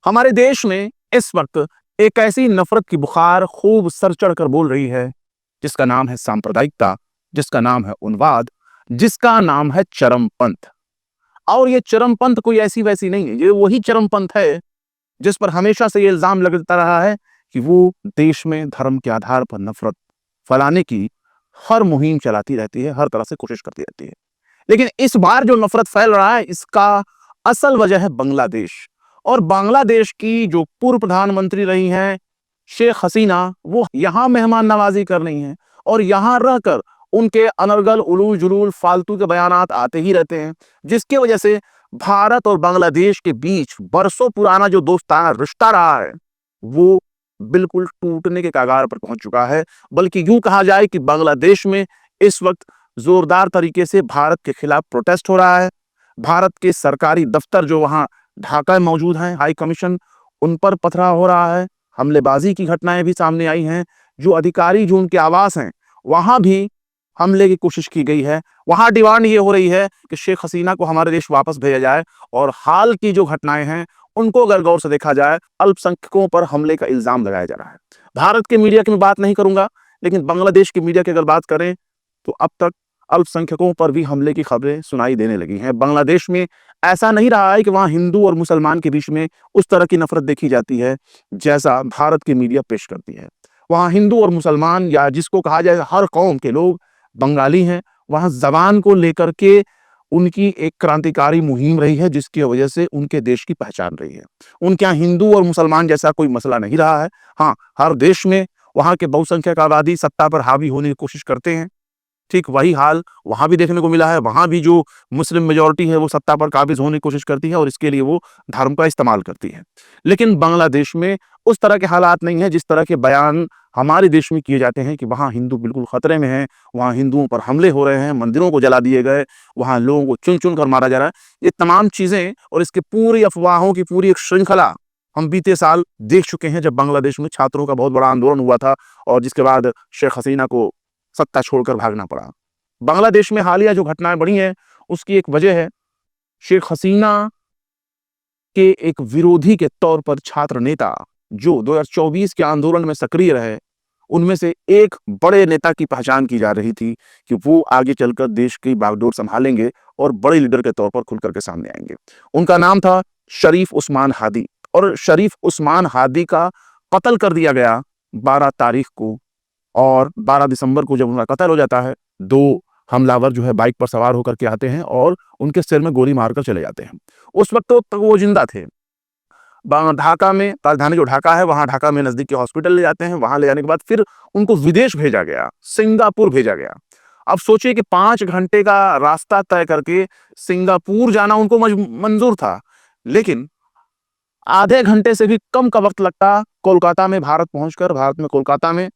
हमारे देश में इस वक्त एक ऐसी नफरत की बुखार खूब सर चढ़कर बोल रही है, जिसका नाम है सांप्रदायिकता, जिसका नाम है उन्माद, जिसका नाम है चरमपंथ। और ये चरमपंथ कोई ऐसी वैसी नहीं है, ये वही चरमपंथ है जिस पर हमेशा से ये इल्जाम लगता रहा है कि वो देश में धर्म के आधार पर नफरत फैलाने की हर मुहिम चलाती रहती है, हर तरह से कोशिश करती रहती है। लेकिन इस बार जो नफरत फैल रहा है, इसका असल वजह है बांग्लादेश। और बांग्लादेश की जो पूर्व प्रधानमंत्री रही हैं शेख हसीना, वो यहां मेहमान नवाजी कर रही हैं और यहां रहकर उनके अनर्गल उलूल जुलूल फालतू के बयानात आते ही रहते हैं, जिसकी वजह से भारत और बांग्लादेश के बीच बरसों पुराना जो दोस्ताना रिश्ता रहा है, वो बिल्कुल टूटने के कगार पर पहुंच चुका है। बल्कि यूं कहा जाए कि बांग्लादेश में इस वक्त जोरदार तरीके से भारत के खिलाफ प्रोटेस्ट हो रहा है। भारत के सरकारी दफ्तर जो वहां ढाका में मौजूद हैं, हाई कमीशन, उन पर पथराव हो रहा है। हमलेबाजी की घटनाएं भी सामने आई हैं। जो अधिकारी जो उनके आवास हैं, वहां भी हमले की कोशिश की गई है। वहां डिमांड ये हो रही है कि शेख हसीना को हमारे देश वापस भेजा जाए। और हाल की जो घटनाएं हैं, उनको अगर गौर से देखा जाए, अल्पसंख्यकों पर हमले का इल्जाम लगाया जा रहा है। भारत के मीडिया की मैं बात नहीं करूंगा, लेकिन बांग्लादेश की मीडिया की अगर बात करें तो अब तक अल्पसंख्यकों पर भी हमले की खबरें सुनाई देने लगी हैं। बांग्लादेश में ऐसा नहीं रहा है कि वहां हिंदू और मुसलमान के बीच में उस तरह की नफरत देखी जाती है जैसा भारत की मीडिया पेश करती है। वहां हिंदू और मुसलमान, या जिसको कहा जाए हर कौम के लोग बंगाली हैं। वहां जबान को लेकर के उनकी एक क्रांतिकारी मुहिम रही है, जिसकी वजह से उनके देश की पहचान रही है। उनके यहाँ हिंदू और मुसलमान जैसा कोई मसला नहीं रहा है। हाँ, हर देश में वहां के बहुसंख्यक आबादी सत्ता पर हावी होने की कोशिश करते हैं। ठीक वही हाल वहां भी देखने को मिला है। वहां भी जो मुस्लिम मेजॉरिटी है, वो सत्ता पर काबिज होने की कोशिश करती है और इसके लिए वो धर्म का इस्तेमाल करती है। लेकिन बांग्लादेश में उस तरह के हालात नहीं है जिस तरह के बयान हमारे देश में किए जाते हैं कि वहां हिंदू बिल्कुल खतरे में हैं, वहां हिंदुओं पर हमले हो रहे हैं, मंदिरों को जला दिए गए, वहां लोगों को चुन चुन कर मारा जा रहा है। ये तमाम चीजें और इसके पूरी अफवाहों की पूरी एक श्रृंखला हम बीते साल देख चुके हैं, जब बांग्लादेश में छात्रों का बहुत बड़ा आंदोलन हुआ था और जिसके बाद शेख हसीना को सत्ता छोड़कर भागना पड़ा। बांग्लादेश में हालिया जो घटनाएं बढ़ी हैं, उसकी एक वजह है शेख हसीना के एक विरोधी के तौर पर छात्र नेता जो 2024 के आंदोलन में सक्रिय रहे, उनमें से एक बड़े नेता की पहचान की जा रही थी कि वो आगे चलकर देश की बागडोर संभालेंगे और बड़े लीडर के तौर पर खुल करके सामने आएंगे। उनका नाम था शरीफ उस्मान हादी। और शरीफ उस्मान हादी का कत्ल कर दिया गया 12 तारीख को। और 12 दिसंबर को जब उनका कत्ल हो जाता है, दो हमलावर जो है बाइक पर सवार होकर के आते हैं और उनके सिर में गोली मारकर चले जाते हैं। उस वक्त तक वो जिंदा थे। ढाका में, राजधानी जो ढाका है, वहां ढाका में नजदीक के हॉस्पिटल ले जाते हैं। वहां ले जाने के बाद फिर उनको विदेश भेजा गया, सिंगापुर भेजा गया। अब सोचिए कि 5 घंटे का रास्ता तय करके सिंगापुर जाना उनको मंजूर था, लेकिन आधे घंटे से भी कम का वक्त लगता कोलकाता में भारत में कोलकाता में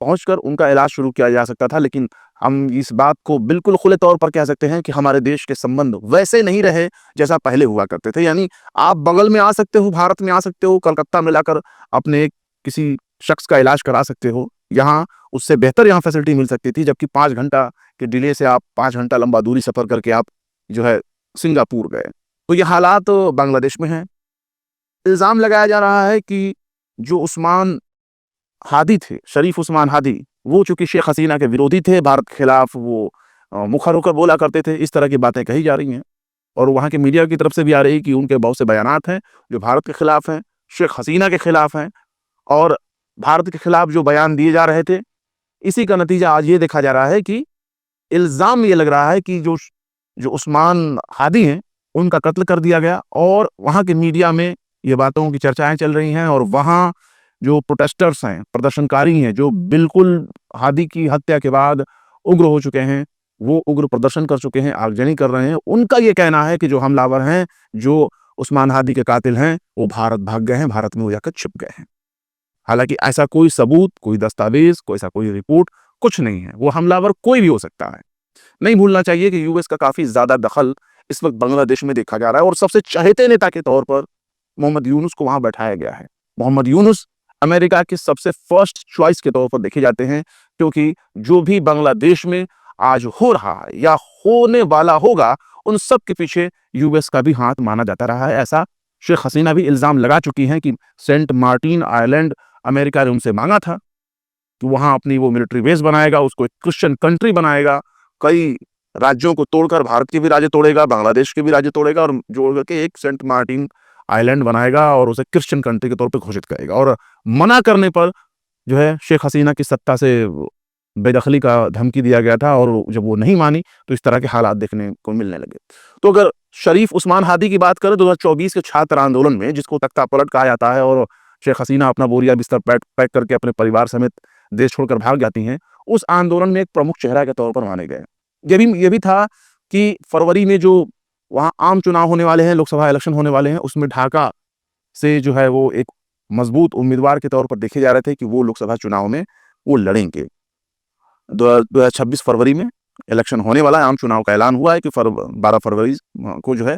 पहुंचकर उनका इलाज शुरू किया जा सकता था। लेकिन हम इस बात को बिल्कुल खुले तौर पर कह सकते हैं कि हमारे देश के संबंध वैसे नहीं रहे जैसा पहले हुआ करते थे। यानी आप बगल में आ सकते हो, भारत में आ सकते हो, कलकत्ता में लाकर अपने किसी शख्स का इलाज करा सकते हो। यहाँ उससे बेहतर यहाँ फैसिलिटी मिल सकती थी, जबकि 5 घंटा के डिले से आप 5 घंटा लंबा दूरी सफर करके आप जो है सिंगापुर गए। तो ये हालात बांग्लादेश में है। इल्जाम लगाया जा रहा है कि जो उस्मान हादी थे, शरीफ उस्मान हादी, वो चूंकि शेख हसीना के विरोधी थे, भारत के खिलाफ वो मुखर होकर बोला करते थे। इस तरह की बातें कही जा रही हैं और वहां के मीडिया की तरफ से भी आ रही कि उनके बहुत से बयानात हैं जो भारत के खिलाफ हैं, शेख हसीना के खिलाफ हैं। और भारत के खिलाफ जो बयान दिए जा रहे थे, इसी का नतीजा आज ये देखा जा रहा है कि इल्जाम ये लग रहा है कि जो जो उस्मान हादी हैं, उनका कत्ल कर दिया गया। और वहां के मीडिया में ये बातों की चर्चाएं चल रही हैं और वहां जो प्रोटेस्टर्स हैं, प्रदर्शनकारी हैं, जो बिल्कुल हादी की हत्या के बाद उग्र हो चुके हैं, वो उग्र प्रदर्शन कर चुके हैं, आगजनी कर रहे हैं। उनका ये कहना है कि जो हमलावर हैं, जो उस्मान हादी के कातिल हैं, वो भारत भाग गए हैं, भारत में वो जाकर छिप गए हैं। हालांकि ऐसा कोई सबूत, कोई दस्तावेज, कोई रिपोर्ट कुछ नहीं है। वो हमलावर कोई भी हो सकता है। नहीं भूलना चाहिए कि यूएस का काफी ज्यादा दखल इस वक्त बांग्लादेश में देखा जा रहा है और सबसे चहेते नेता के तौर पर मोहम्मद यूनुस को वहां बैठाया गया है। मोहम्मद यूनुस अमेरिका के सबसे फर्स्ट चॉइस के तौर पर देखे जाते हैं, क्योंकि जो भी बांग्लादेश में आज हो रहा है या होने वाला होगा, उन सब के पीछे यूएस का भी हाथ माना जाता रहा है। ऐसा शेख हसीना भी इल्ज़ाम लगा चुकी हैं कि सेंट मार्टिन आइलैंड अमेरिका ने उनसे मांगा था कि वहाँ अपनी वो मिलिट्री बेस बनाएगा, उसको एक क्रिश्चियन कंट्री बनाएगा, कई राज्यों को तोड़कर भारत के भी राज्य तोड़ेगा, बांग्लादेश के भी राज्य तोड़ेगा और जोड़ करके एक सेंट मार्टिन आइलैंड बनाएगा और उसे क्रिश्चियन कंट्री के तौर पे घोषित करेगा। और मना करने पर जो है शेख हसीना की सत्ता से बेदखली का धमकी दिया गया था और जब वो नहीं मानी तो इस तरह के हालात देखने को मिलने लगे। तो अगर शरीफ उस्मान हादी की बात करें 2024 के छात्र आंदोलन में, जिसको तख्ता पलट कहा जाता है और शेख हसीना अपना बोरिया बिस्तर पैक करके अपने परिवार समेत देश छोड़कर भाग जाती हैं, उस आंदोलन में एक प्रमुख चेहरा के तौर पर माने गए। ये भी था कि फरवरी में जो वहाँ आम चुनाव होने वाले हैं, लोकसभा इलेक्शन होने वाले हैं, उसमें ढाका से जो है वो एक मजबूत उम्मीदवार के तौर पर देखे जा रहे थे कि वो लोकसभा चुनाव में वो लड़ेंगे। 2026 फरवरी में इलेक्शन होने वाला है, आम चुनाव का ऐलान हुआ है कि 12 फरवरी को जो है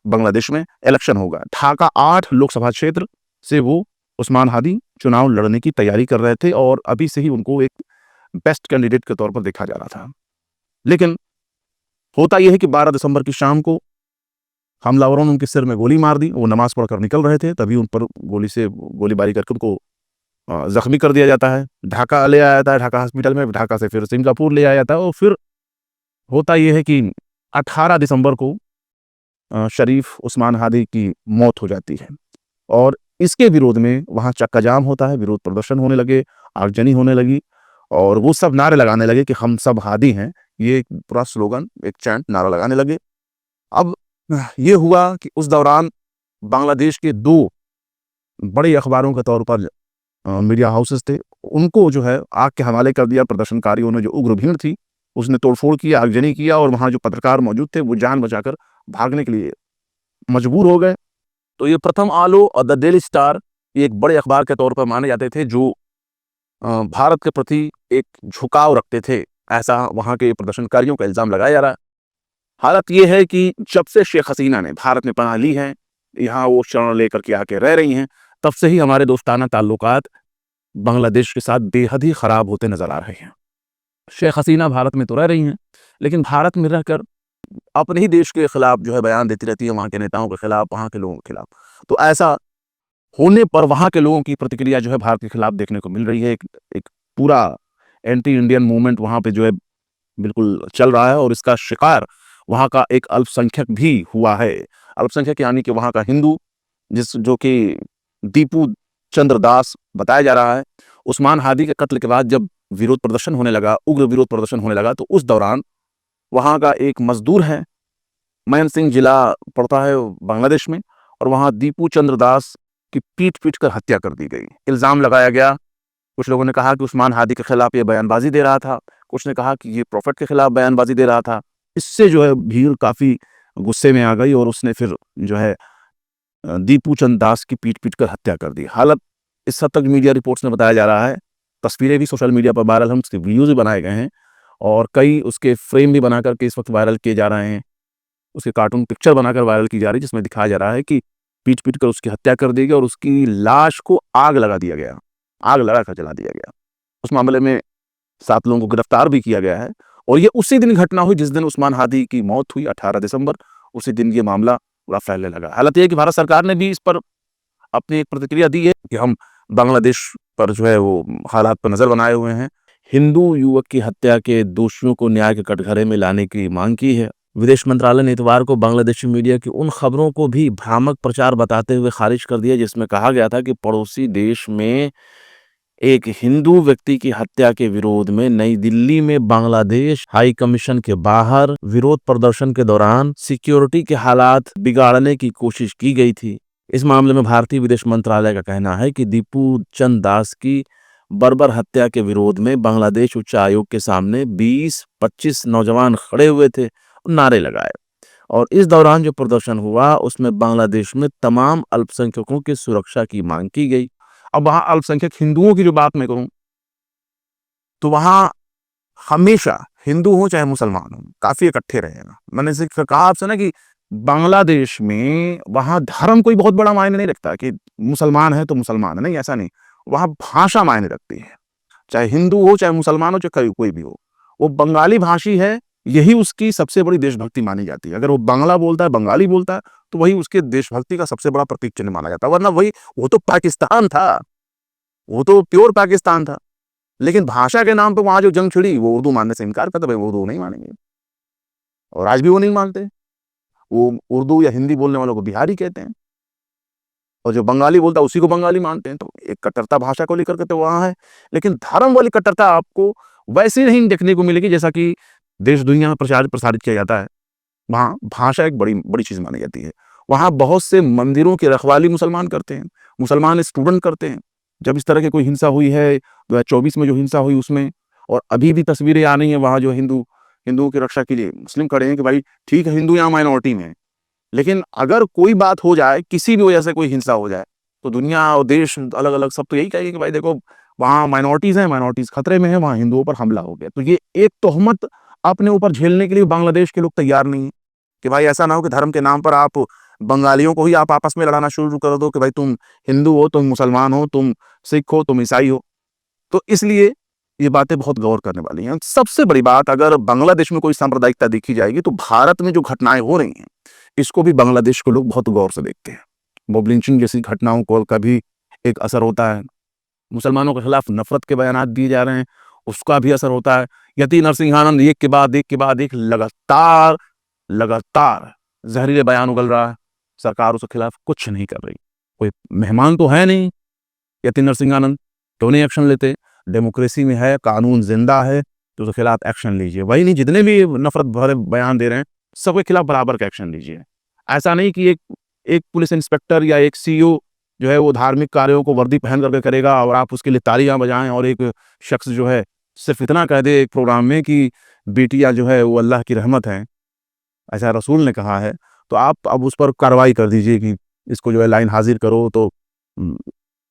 बांग्लादेश में इलेक्शन होगा। ढाका 8 लोकसभा क्षेत्र से वो उस्मान हादी चुनाव लड़ने की तैयारी कर रहे थे और अभी से ही उनको एक बेस्ट कैंडिडेट के तौर पर देखा जा रहा था। लेकिन होता यह है कि 12 दिसंबर की शाम को हमलावरों ने उनके सिर में गोली मार दी। वो नमाज पढ़कर निकल रहे थे, तभी उन पर गोलीबारी करके उनको जख्मी कर दिया जाता है। ढाका ले आया जाता है, ढाका हॉस्पिटल में, ढाका से फिर सिंगापुर ले आया जाता है और फिर होता यह है कि 18 दिसंबर को शरीफ उस्मान हादी की मौत हो जाती है और इसके विरोध में वहाँ चक्का जाम होता है, विरोध प्रदर्शन होने लगे, आगजनी होने लगी और वो सब नारे लगाने लगे कि हम सब हादी हैं। ये एक पूरा स्लोगन, एक चैंट नारा लगाने लगे। अब ये हुआ कि उस दौरान बांग्लादेश के 2 बड़े अखबारों के तौर पर मीडिया हाउसेस थे, उनको जो है आग के हवाले कर दिया। प्रदर्शनकारियों ने, जो उग्र भीड़ थी उसने तोड़फोड़ किया, आगजनी किया और वहाँ जो पत्रकार मौजूद थे वो जान बचाकर भागने के लिए मजबूर हो गए। तो ये प्रथम आलो और द डेली स्टार ये एक बड़े अखबार के तौर पर माने जाते थे जो भारत के प्रति एक झुकाव रखते थे, ऐसा वहाँ के प्रदर्शनकारियों का इल्ज़ाम लगाया जा रहा है। हालत ये है कि जब से शेख हसीना ने भारत में पनाह ली है, यहाँ वो शरण लेकर के आके रह रही हैं, तब से ही हमारे दोस्ताना ताल्लुकात बांग्लादेश के साथ बेहद ही खराब होते नजर आ रहे हैं। शेख हसीना भारत में तो रह रही हैं, लेकिन भारत में रहकर अपने ही देश के खिलाफ जो है बयान देती रहती है, वहाँ के नेताओं के खिलाफ, वहाँ के लोगों के खिलाफ। तो ऐसा होने पर वहाँ के लोगों की प्रतिक्रिया जो है भारत के खिलाफ देखने को मिल रही है। एक पूरा एंटी इंडियन मूवमेंट वहाँ पे जो है बिल्कुल चल रहा है और इसका शिकार वहाँ का एक अल्पसंख्यक भी हुआ है। अल्पसंख्यक यानी कि वहाँ का हिंदू, जो कि दीपू चंद्र दास बताया जा रहा है। उस्मान हादी के कत्ल के बाद जब विरोध प्रदर्शन होने लगा, उग्र विरोध प्रदर्शन होने लगा, तो उस दौरान वहाँ का एक मजदूर है, मैन सिंह जिला पड़ता है बांग्लादेश में, और वहाँ दीपू चंद्र दास की पीट कर हत्या कर दी गई। इल्ज़ाम लगाया गया, कुछ लोगों ने कहा कि उस्मान हादी के खिलाफ ये बयानबाजी दे रहा था, कुछ ने कहा कि ये प्रॉफिट के खिलाफ बयानबाजी दे रहा था। इससे जो है भीड़ काफ़ी गुस्से में आ गई और उसने फिर जो है दीपू चंद्र दास की पीट कर हत्या कर दी। हालत इस हद तक मीडिया रिपोर्ट्स में बताया जा रहा है, तस्वीरें भी सोशल मीडिया पर वायरल हैं, उसके वीडियोज़ भी बनाए गए हैं और कई उसके फ्रेम भी बना करके इस वक्त वायरल किए जा रहे हैं। उसके कार्टून पिक्चर बनाकर वायरल की जा रही है, जिसमें दिखाया जा रहा है कि पीट कर उसकी हत्या कर दी गई और उसकी लाश को आग लगा दिया गया, आग लगा कर जला दिया गया। उस मामले में 7 लोगों को गिरफ्तार भी किया गया है और ये उसी दिन घटना हुई जिस दिन उस्मान हादी की मौत हुई, 18 दिसंबर। उसी दिन ये मामला पूरा फैलने लगा। हालत यह है कि भारत सरकार ने भी इस पर अपनी एक प्रतिक्रिया दी है कि हम बांग्लादेश पर जो है वो हालात पर नजर बनाए हुए हैं। हिंदू युवक की हत्या के दोषियों को न्याय के कटघरे में लाने की मांग की है। विदेश मंत्रालय ने इतवार को बांग्लादेशी मीडिया की उन खबरों को भी भ्रामक प्रचार बताते हुए खारिज कर दिया जिसमें कहा गया था कि पड़ोसी देश में एक हिंदू व्यक्ति की हत्या के विरोध में नई दिल्ली में बांग्लादेश हाई कमीशन के बाहर विरोध प्रदर्शन के दौरान सिक्योरिटी के हालात बिगाड़ने की कोशिश की गई थी। इस मामले में भारतीय विदेश मंत्रालय का कहना है कि दीपू चंद दास की बर्बर हत्या के विरोध में बांग्लादेश उच्च आयोग के सामने 20-25 नौजवान खड़े हुए थे और नारे लगाए और इस दौरान जो प्रदर्शन हुआ उसमें बांग्लादेश में तमाम अल्पसंख्यकों की सुरक्षा की मांग की गई। अब वहां अल्पसंख्यक हिंदुओं की जो बात मैं करूं तो वहां हमेशा हिंदू हो चाहे मुसलमान हो काफी इकट्ठे रहे। मैंने इसे कहा आपसे ना कि बांग्लादेश में वहां धर्म कोई बहुत बड़ा मायने नहीं रखता कि मुसलमान है तो मुसलमान है, नहीं, ऐसा नहीं। वहां भाषा मायने रखती है, चाहे हिंदू हो चाहे मुसलमान हो चाहे कोई भी हो। वो बंगाली भाषी है, यही उसकी सबसे बड़ी देशभक्ति मानी जाती है। अगर वो बांग्ला बोलता है, बंगाली बोलता है तो वही उसके देशभक्ति का सबसे बड़ा प्रतीक चिन्ह माना जाता है। वरना वही, वो तो पाकिस्तान था, वो तो प्योर पाकिस्तान था। लेकिन भाषा के नाम पे वहां जो जंग छिड़ी, वो उर्दू मानने से इनकार करते, भाई उर्दू नहीं मानेंगे, और आज भी वो नहीं मानते। वो उर्दू या हिंदी बोलने वालों को बिहारी कहते हैं, और जो बंगाली बोलता है उसी को बंगाली मानते हैं। तो एक कट्टरता भाषा को लेकर के तो वहां है, लेकिन धर्म वाली कट्टरता आपको वैसे नहीं देखने को मिलेगी जैसा कि देश दुनिया में प्रसारित किया जाता है। वहां भाषा एक बड़ी बड़ी चीज मानी जाती है। वहां बहुत से मंदिरों की रखवाली मुसलमान करते हैं, मुसलमान स्टूडेंट करते हैं। जब इस तरह की कोई हिंसा हुई है 2024 में, जो हिंसा हुई उसमें, और अभी भी तस्वीरें आ रही हैं, वहां जो हिंदुओं की रक्षा के लिए मुस्लिम खड़े हैं कि भाई ठीक है, हिंदू यहाँ माइनॉरिटी में है, लेकिन अगर कोई बात हो जाए, किसी भी वजह से कोई हिंसा हो जाए, तो दुनिया और देश अलग अलग सब तो यही कहेंगे कि भाई देखो वहां माइनॉरिटीज हैं, माइनॉरिटीज खतरे में है, वहां हिंदुओं पर हमला हो गया। तो ये एक तोहमत अपने ऊपर झेलने के लिए बांग्लादेश के लोग तैयार नहीं है, कि भाई ऐसा ना हो कि धर्म के नाम पर आप बंगालियों को ही आप आपस में लड़ाना शुरू कर दो कि भाई तुम हिंदू हो, तुम मुसलमान हो, तुम सिख हो, तुम ईसाई हो। तो इसलिए ये बातें बहुत गौर करने वाली हैं। सबसे बड़ी बात, अगर बांग्लादेश में कोई सांप्रदायिकता देखी जाएगी, तो भारत में जो घटनाएं हो रही हैं, इसको भी बांग्लादेश के लोग बहुत गौर से देखते हैं। मॉब लिंचिंग जैसी घटनाओं को का भी एक असर होता है। मुसलमानों के खिलाफ नफरत के बयानात दिए जा रहे हैं, उसका भी असर होता है। यति नरसिंहानंद एक के बाद एक लगातार लगातार जहरीले बयान उगल रहा है, सरकार उसके खिलाफ कुछ नहीं कर रही। कोई मेहमान तो है नहीं यति नरसिंहानंद, क्यों नहीं एक्शन लेते? डेमोक्रेसी में है, कानून जिंदा है, तो उसके खिलाफ एक्शन लीजिए। वही नहीं, जितने भी नफरत भरे बयान दे रहे हैं, सबके खिलाफ बराबर का एक्शन लीजिए। ऐसा नहीं कि एक पुलिस इंस्पेक्टर या एक सीईओ जो है वो धार्मिक कार्यों को वर्दी पहन करके करेगा और आप उसके लिए तालियां बजाएं, और एक शख्स जो है सिर्फ इतना कह दे एक प्रोग्राम में कि बेटियां जो है वो अल्लाह की रहमत है, ऐसा रसूल ने कहा है, तो आप अब उस पर कार्रवाई कर दीजिए कि इसको जो है लाइन हाजिर करो, तो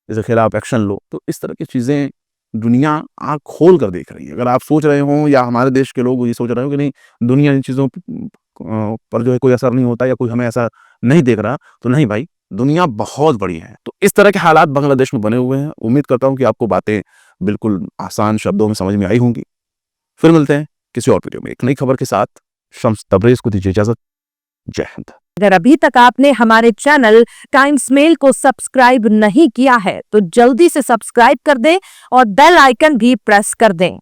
इसके खिलाफ एक्शन लो। तो इस तरह की चीज़ें दुनिया आँख खोल कर देख रही है। अगर आप सोच रहे हो, या हमारे देश के लोग ये सोच रहे हो कि नहीं दुनिया इन चीज़ों पर जो है कोई असर नहीं होता, या कोई हमें ऐसा नहीं देख रहा, तो नहीं भाई, दुनिया बहुत बड़ी है। तो इस तरह के हालात बांग्लादेश में बने हुए हैं। उम्मीद करता हूँ कि आपको बातें बिल्कुल आसान शब्दों में समझ में आई होंगी। फिर मिलते हैं किसी और वीडियो में एक नई खबर के साथ। शम्स तबरेज़ को दीजिए इजाजत। जय हिंद। अगर अभी तक आपने हमारे चैनल टाइम्स मेल को सब्सक्राइब नहीं किया है तो जल्दी से सब्सक्राइब कर दें और बेल आइकन भी प्रेस कर दें।